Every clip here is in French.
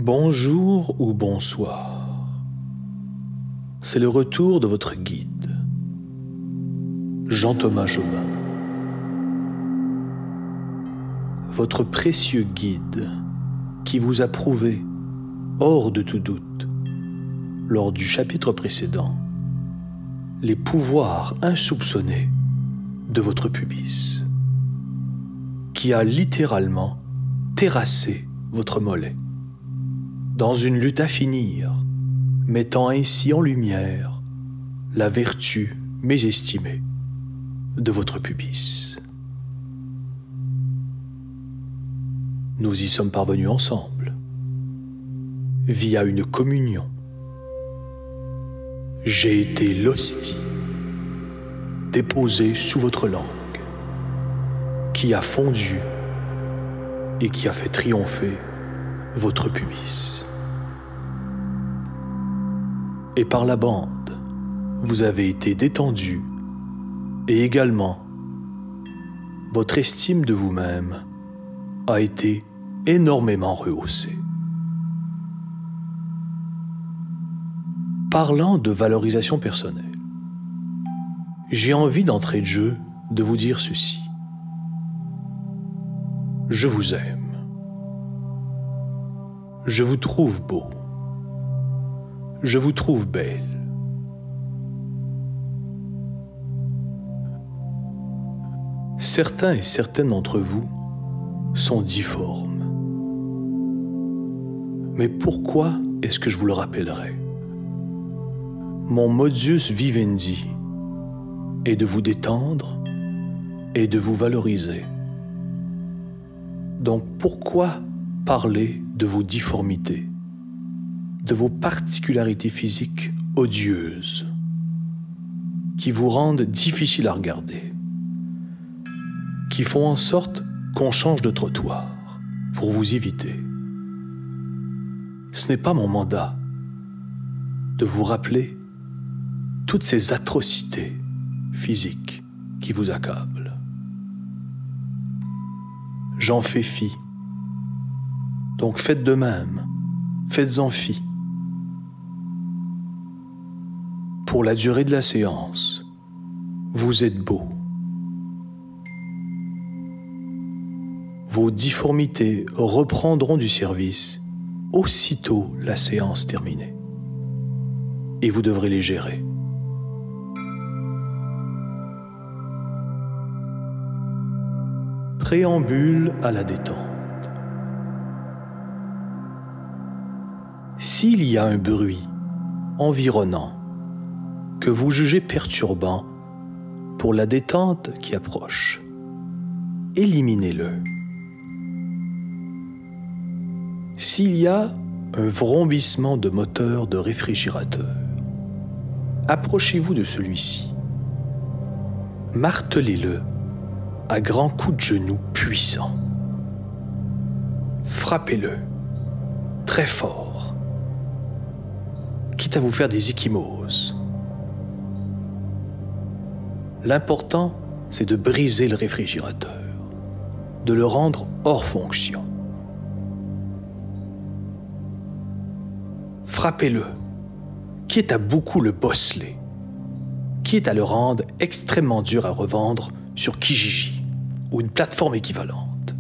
Bonjour ou bonsoir. C'est le retour de votre guide, Jean-Thomas Jobin. Votre précieux guide qui vous a prouvé, hors de tout doute, lors du chapitre précédent, les pouvoirs insoupçonnés de votre pubis, qui a littéralement terrassé votre mollet, dans une lutte à finir, mettant ainsi en lumière la vertu mésestimée de votre pubis. Nous y sommes parvenus ensemble, via une communion. J'ai été l'hostie déposée sous votre langue, qui a fondu et qui a fait triompher votre pubis. Et par la bande, vous avez été détendu et également, votre estime de vous-même a été énormément rehaussée. Parlant de valorisation personnelle, j'ai envie d'entrée de jeu de vous dire ceci. Je vous aime. Je vous trouve beau. Je vous trouve belle. Certains et certaines d'entre vous sont difformes. Mais pourquoi est-ce que je vous le rappellerai? Mon modus vivendi est de vous détendre et de vous valoriser. Donc pourquoi parler de vos difformités, de vos particularités physiques odieuses, qui vous rendent difficiles à regarder, qui font en sorte qu'on change de trottoir pour vous éviter? Ce n'est pas mon mandat de vous rappeler toutes ces atrocités physiques qui vous accablent. J'en fais fi. Donc faites de même, faites-en fi. Pour la durée de la séance, vous êtes beau. Vos difformités reprendront du service aussitôt la séance terminée. Et vous devrez les gérer. Préambule à la détente. S'il y a un bruit environnant que vous jugez perturbant pour la détente qui approche, éliminez-le. S'il y a un vrombissement de moteur de réfrigérateur, approchez-vous de celui-ci. Martelez-le à grands coups de genoux puissants. Frappez-le très fort, quitte à vous faire des ecchymoses. L'important, c'est de briser le réfrigérateur, de le rendre hors fonction. Frappez-le, quitte à beaucoup le bosseler, quitte à le rendre extrêmement dur à revendre sur Kijiji ou une plateforme équivalente.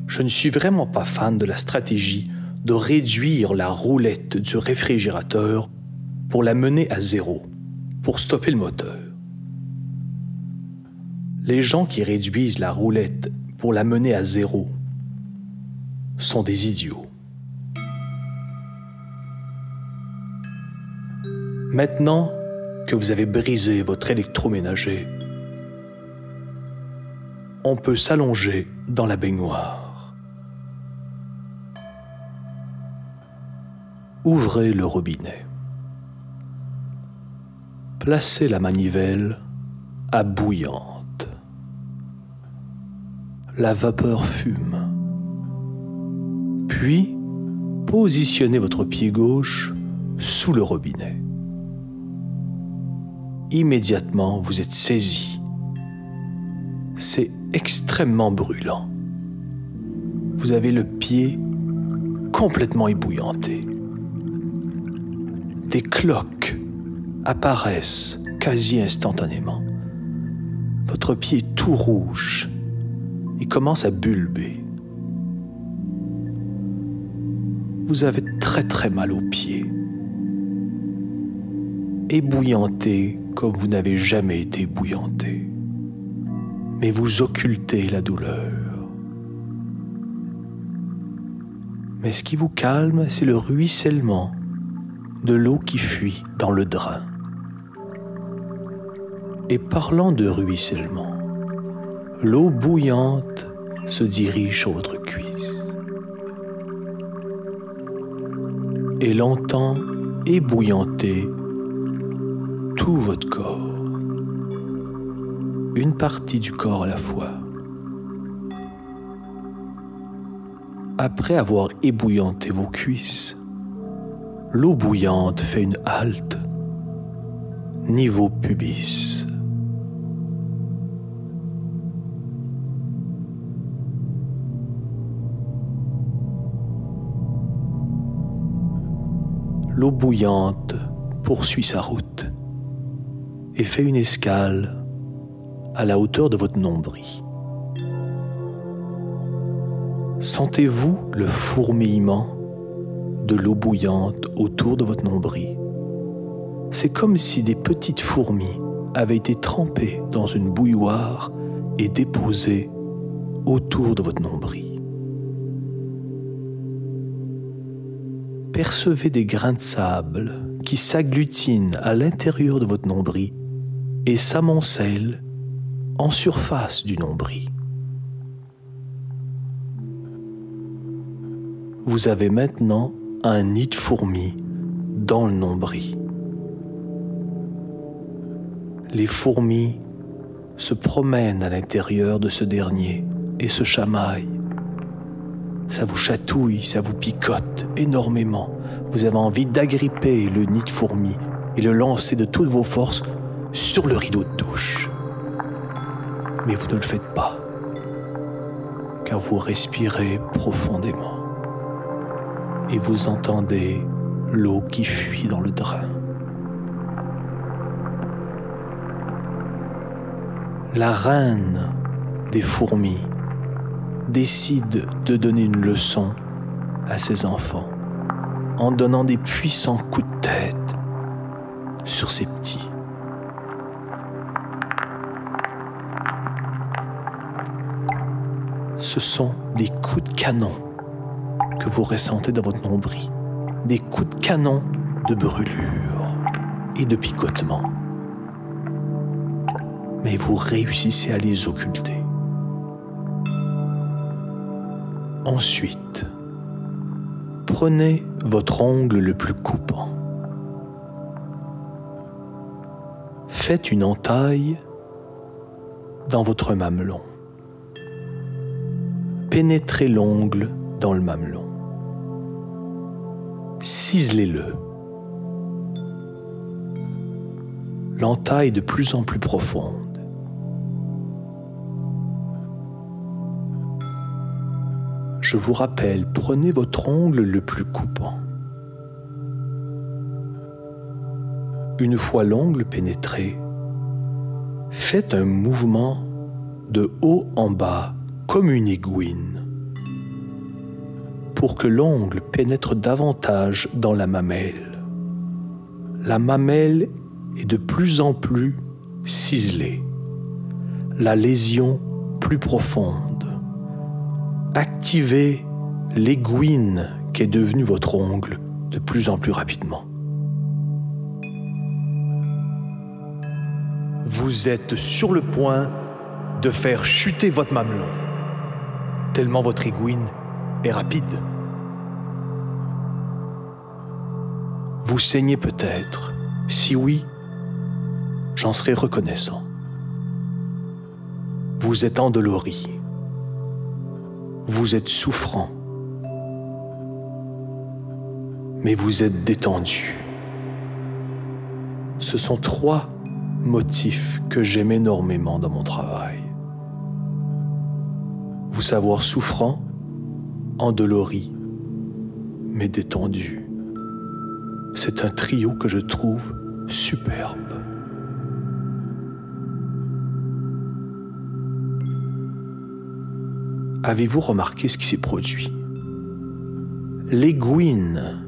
Je ne suis vraiment pas fan de la stratégie de réduire la roulette du réfrigérateur pour la mener à zéro, pour stopper le moteur. Les gens qui réduisent la roulette pour la mener à zéro sont des idiots. Maintenant que vous avez brisé votre électroménager, on peut s'allonger dans la baignoire. Ouvrez le robinet. Placez la manivelle à bouillante. La vapeur fume. Puis, positionnez votre pied gauche sous le robinet. Immédiatement, vous êtes saisi. C'est extrêmement brûlant. Vous avez le pied complètement ébouillanté. Des cloques apparaissent quasi instantanément. Votre pied est tout rouge et commence à bulber. Vous avez très très mal aux pieds. Ébouillanté comme vous n'avez jamais été ébouillanté. Mais vous occultez la douleur. Mais ce qui vous calme, c'est le ruissellement de l'eau qui fuit dans le drain. Et parlant de ruissellement, l'eau bouillante se dirige sur votre cuisse. Et l'entend ébouillanter tout votre corps, une partie du corps à la fois. Après avoir ébouillanté vos cuisses, l'eau bouillante fait une halte niveau pubis. L'eau bouillante poursuit sa route et fait une escale à la hauteur de votre nombril. Sentez-vous le fourmillement de l'eau bouillante autour de votre nombril? C'est comme si des petites fourmis avaient été trempées dans une bouilloire et déposées autour de votre nombril. Percevez des grains de sable qui s'agglutinent à l'intérieur de votre nombril et s'amoncellent en surface du nombril. Vous avez maintenant un nid de fourmis dans le nombril. Les fourmis se promènent à l'intérieur de ce dernier et se chamaillent. Ça vous chatouille, ça vous picote énormément. Vous avez envie d'agripper le nid de fourmis et le lancer de toutes vos forces sur le rideau de douche. Mais vous ne le faites pas, car vous respirez profondément et vous entendez l'eau qui fuit dans le drain. La reine des fourmis décide de donner une leçon à ses enfants en donnant des puissants coups de tête sur ses petits. Ce sont des coups de canon que vous ressentez dans votre nombril, des coups de canon de brûlure et de picotement. Mais vous réussissez à les occulter. Ensuite, prenez votre ongle le plus coupant. Faites une entaille dans votre mamelon. Pénétrez l'ongle dans le mamelon. Ciselez-le. L'entaille de plus en plus profonde. Je vous rappelle, prenez votre ongle le plus coupant. Une fois l'ongle pénétré, faites un mouvement de haut en bas comme une aiguine pour que l'ongle pénètre davantage dans la mamelle. La mamelle est de plus en plus ciselée, la lésion plus profonde. Activez l'aiguine qui est devenue votre ongle de plus en plus rapidement. Vous êtes sur le point de faire chuter votre mamelon, tellement votre aiguine est rapide. Vous saignez peut-être. Si oui, j'en serai reconnaissant. Vous êtes endolori. Vous êtes souffrant. Mais vous êtes détendu. Ce sont 3 motifs que j'aime énormément dans mon travail. vous savoir souffrant, endolori, mais détendu. C'est un trio que je trouve superbe. Avez-vous remarqué ce qui s'est produit? L'aiguine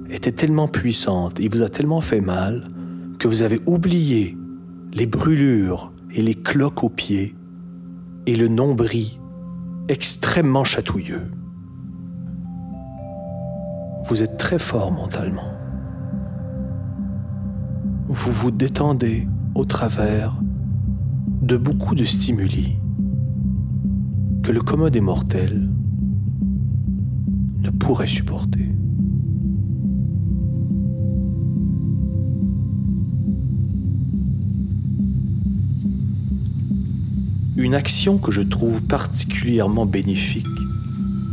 était tellement puissante et vous a tellement fait mal que vous avez oublié les brûlures et les cloques aux pieds et le nombril extrêmement chatouilleux. Vous êtes très fort mentalement. Vous vous détendez au travers de beaucoup de stimuli que le commun des mortels ne pourrait supporter. Une action que je trouve particulièrement bénéfique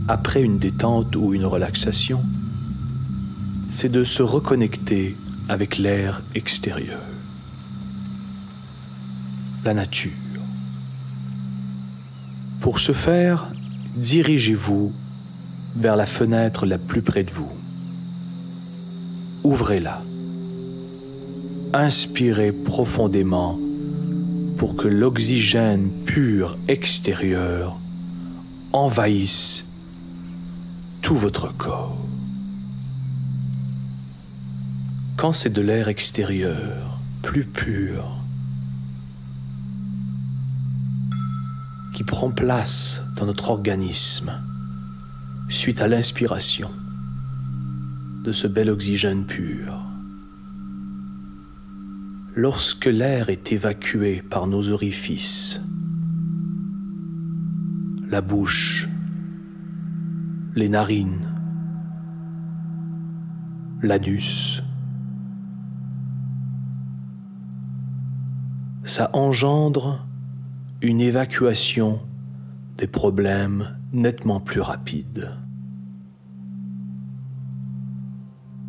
après une détente ou une relaxation, c'est de se reconnecter avec l'air extérieur, la nature. Pour ce faire, dirigez-vous vers la fenêtre la plus près de vous. Ouvrez-la. Inspirez profondément pour que l'oxygène pur extérieur envahisse tout votre corps. Quand c'est de l'air extérieur, plus pur, qui prend place dans notre organisme suite à l'inspiration de ce bel oxygène pur, lorsque l'air est évacué par nos orifices, la bouche, les narines, l'anus, ça engendre une évacuation des problèmes nettement plus rapide.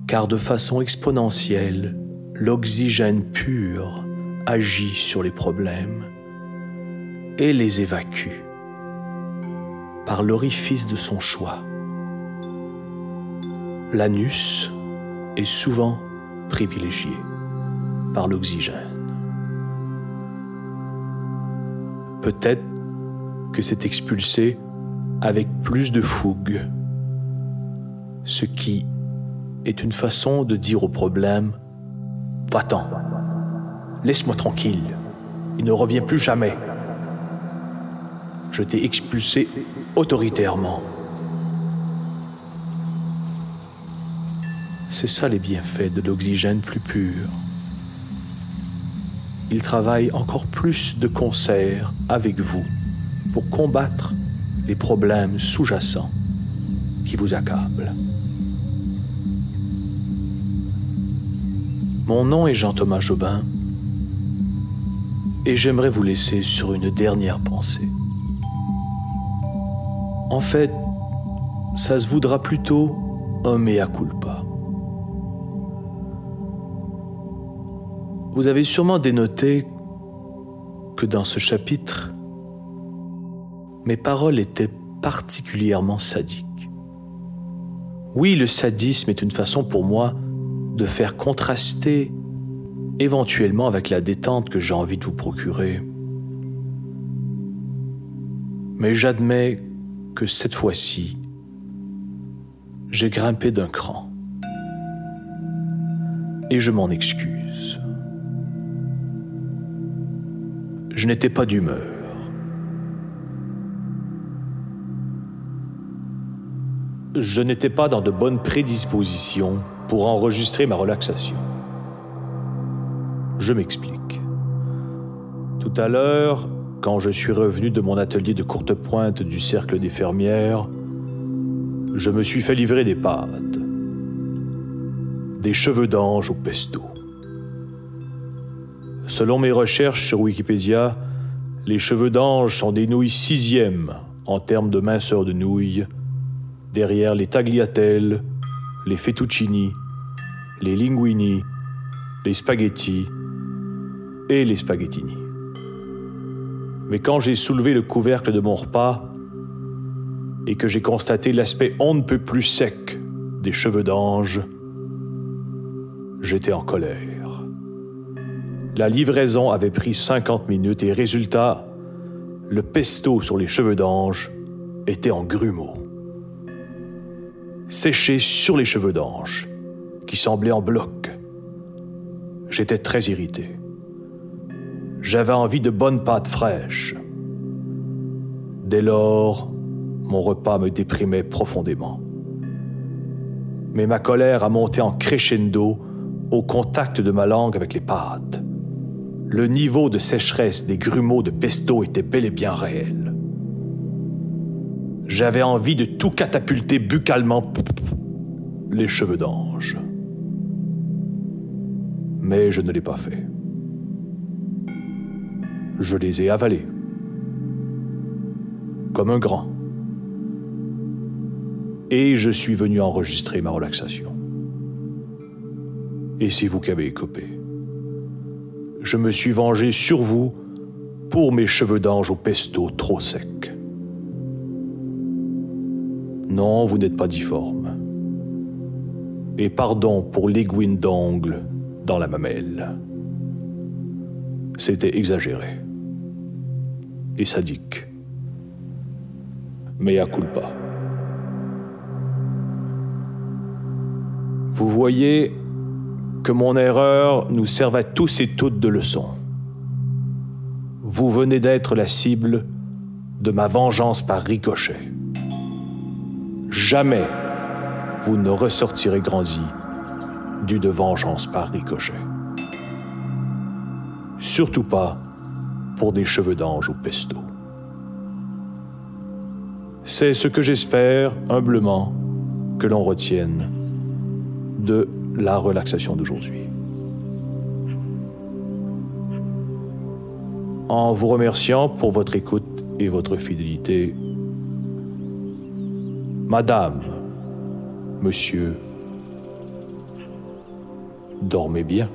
Car de façon exponentielle, l'oxygène pur agit sur les problèmes et les évacue par l'orifice de son choix. L'anus est souvent privilégié par l'oxygène. Peut-être que c'est expulsé avec plus de fougue, ce qui est une façon de dire au problème « Va-t'en, laisse-moi tranquille, il ne revient plus jamais. Je t'ai expulsé autoritairement. » C'est ça les bienfaits de l'oxygène plus pur. Il travaille encore plus de concert avec vous pour combattre les problèmes sous-jacents qui vous accablent. Mon nom est Jean-Thomas Jobin et j'aimerais vous laisser sur une dernière pensée. En fait, ça se voudra plutôt un mea culpa. Vous avez sûrement dénoté que dans ce chapitre, mes paroles étaient particulièrement sadiques. Oui, le sadisme est une façon pour moi de faire contraster éventuellement avec la détente que j'ai envie de vous procurer. Mais j'admets que cette fois-ci, j'ai grimpé d'un cran. Et je m'en excuse. Je n'étais pas d'humeur. Je n'étais pas dans de bonnes prédispositions pour enregistrer ma relaxation. Je m'explique. Tout à l'heure, quand je suis revenu de mon atelier de courte pointe du Cercle des Fermières, je me suis fait livrer des pâtes, des cheveux d'ange au pesto. Selon mes recherches sur Wikipédia, les cheveux d'ange sont des nouilles 6e en termes de minceur de nouilles, derrière les tagliatelles, les fettuccini, les linguini, les spaghettis et les spaghettini. Mais quand j'ai soulevé le couvercle de mon repas, et que j'ai constaté l'aspect on ne peut plus sec des cheveux d'ange, j'étais en colère. La livraison avait pris 50 minutes et résultat, le pesto sur les cheveux d'ange était en grumeaux. Séché sur les cheveux d'ange, qui semblaient en bloc. J'étais très irrité. J'avais envie de bonnes pâtes fraîches. Dès lors, mon repas me déprimait profondément. Mais ma colère a monté en crescendo au contact de ma langue avec les pâtes. Le niveau de sécheresse des grumeaux de pesto était bel et bien réel. J'avais envie de tout catapulter buccalement, les cheveux d'ange. Mais je ne l'ai pas fait. Je les ai avalés. Comme un grand. Et je suis venu enregistrer ma relaxation. Et c'est vous qui avez écopé. Je me suis vengé sur vous pour mes cheveux d'ange au pesto trop secs. Non, vous n'êtes pas difforme. Et pardon pour l'aiguine d'ongle dans la mamelle. C'était exagéré. Et sadique. Mea culpa. Vous voyez que mon erreur nous serve à tous et toutes de leçon. Vous venez d'être la cible de ma vengeance par ricochet. Jamais vous ne ressortirez grandi d'une vengeance par ricochet. Surtout pas pour des cheveux d'ange au pesto. C'est ce que j'espère humblement que l'on retienne de la relaxation d'aujourd'hui. En vous remerciant pour votre écoute et votre fidélité, Madame, Monsieur, dormez bien.